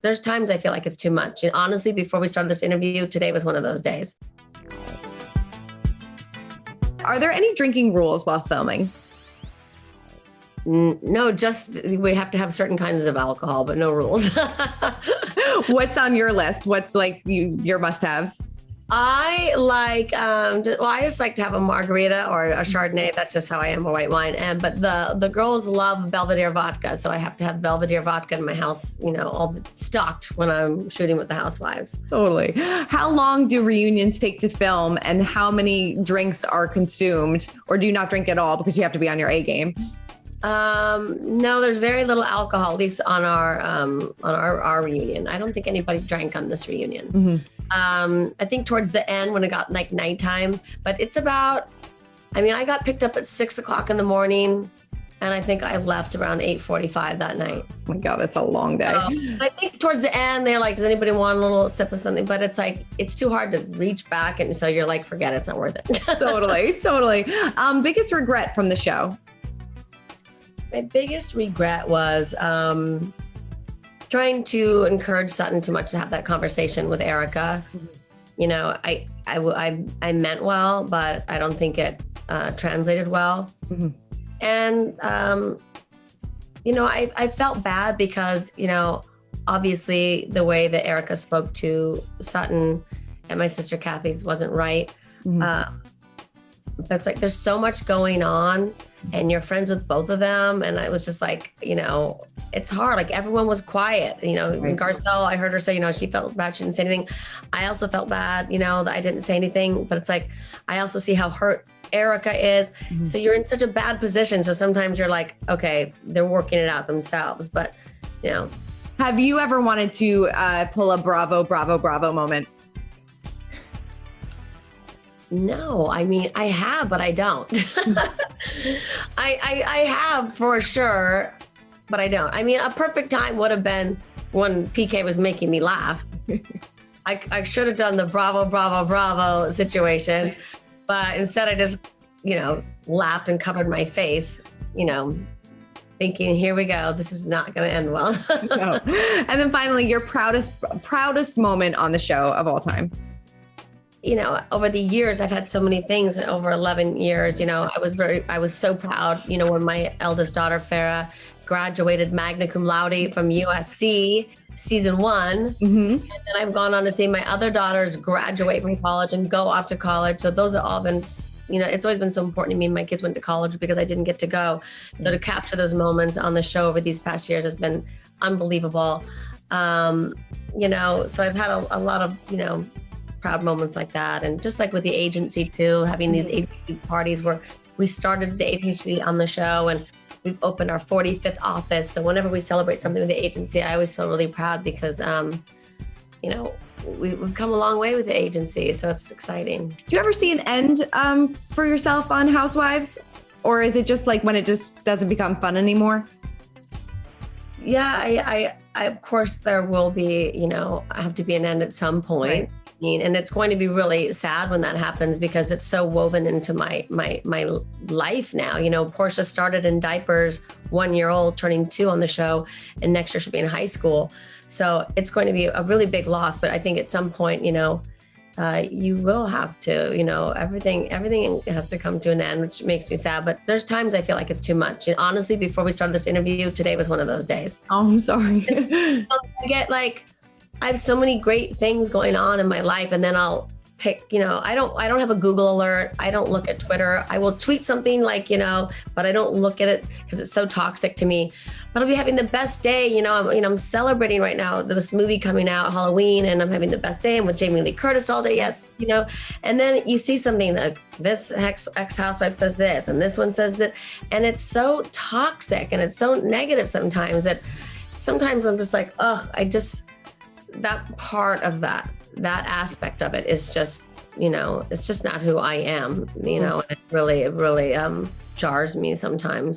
there's times I feel like it's too much. And honestly, before we started this interview, today was one of those days. Are there any drinking rules while filming? No, just we have to have certain kinds of alcohol, but no rules. What's on your list? What's like your must-haves? I like, I just like to have a margarita or a Chardonnay. That's just how I am, a white wine. But the girls love Belvedere vodka. So I have to have Belvedere vodka in my house, all stocked when I'm shooting with the housewives. Totally. How long do reunions take to film and how many drinks are consumed? Or do you not drink at all because you have to be on your A game? No, there's very little alcohol, at least on our reunion. I don't think anybody drank on this reunion. Mm-hmm. I think towards the end when it got like nighttime, but it's about, I got picked up at 6 o'clock in the morning and I think I left around 8:45 that night. Oh my God, that's a long day. I think towards the end, they're like, does anybody want a little sip of something? But it's like, it's too hard to reach back. And so you're like, forget it, it's not worth it. Totally. Biggest regret from the show? My biggest regret was trying to encourage Sutton too much to have that conversation with Erika. Mm-hmm. I meant well, but I don't think it translated well. Mm-hmm. And, I felt bad because, obviously the way that Erika spoke to Sutton and my sister Kathy's wasn't right. Mm-hmm. But it's like, there's so much going on and you're friends with both of them. And I was just like, it's hard. Like everyone was quiet, right. Garcelle, I heard her say, she felt bad. She didn't say anything. I also felt bad, that I didn't say anything, but it's like, I also see how hurt Erika is. Mm-hmm. So you're in such a bad position. So sometimes you're like, okay, they're working it out themselves, but Have you ever wanted to pull a bravo moment? No, I have, but I don't. I have for sure, but I don't. A perfect time would have been when PK was making me laugh. I should have done the bravo situation, but instead I just, laughed and covered my face, thinking, here we go. This is not going to end well. No. And then finally, your proudest moment on the show of all time. Over the years, I've had so many things. And over 11 years, I was so proud, when my eldest daughter, Farah, graduated magna cum laude from USC season 1. Mm-hmm. And then I've gone on to see my other daughters graduate from college and go off to college. So those have all been, it's always been so important to me. My kids went to college because I didn't get to go. So to capture those moments on the show over these past years has been unbelievable. So I've had a lot of, proud moments like that. And just like with the agency too, having these agency parties where we started the agency on the show and we've opened our 45th office. So whenever we celebrate something with the agency, I always feel really proud because, we've come a long way with the agency. So it's exciting. Do you ever see an end for yourself on Housewives? Or is it just like when it just doesn't become fun anymore? Yeah, I of course there will be, have to be an end at some point. Right. And it's going to be really sad when that happens because it's so woven into my life now. Portia started in diapers, 1-year-old, turning 2 on the show, and next year she'll be in high school. So it's going to be a really big loss. But I think at some point, you will have to, everything has to come to an end, which makes me sad. But there's times I feel like it's too much. And honestly, before we started this interview, today was one of those days. Oh, I'm sorry. I have so many great things going on in my life, and then I'll pick, I don't have a Google alert. I don't look at Twitter. I will tweet something but I don't look at it because it's so toxic to me. But I'll be having the best day. I'm celebrating right now this movie coming out, Halloween, and I'm having the best day. I'm with Jamie Lee Curtis all day. Yes, and then you see something like this ex-housewife says this, and this one says that, and it's so toxic and it's so negative sometimes that sometimes I'm just like, that part of that aspect of it is just, it's just not who I am, and it really jars me sometimes.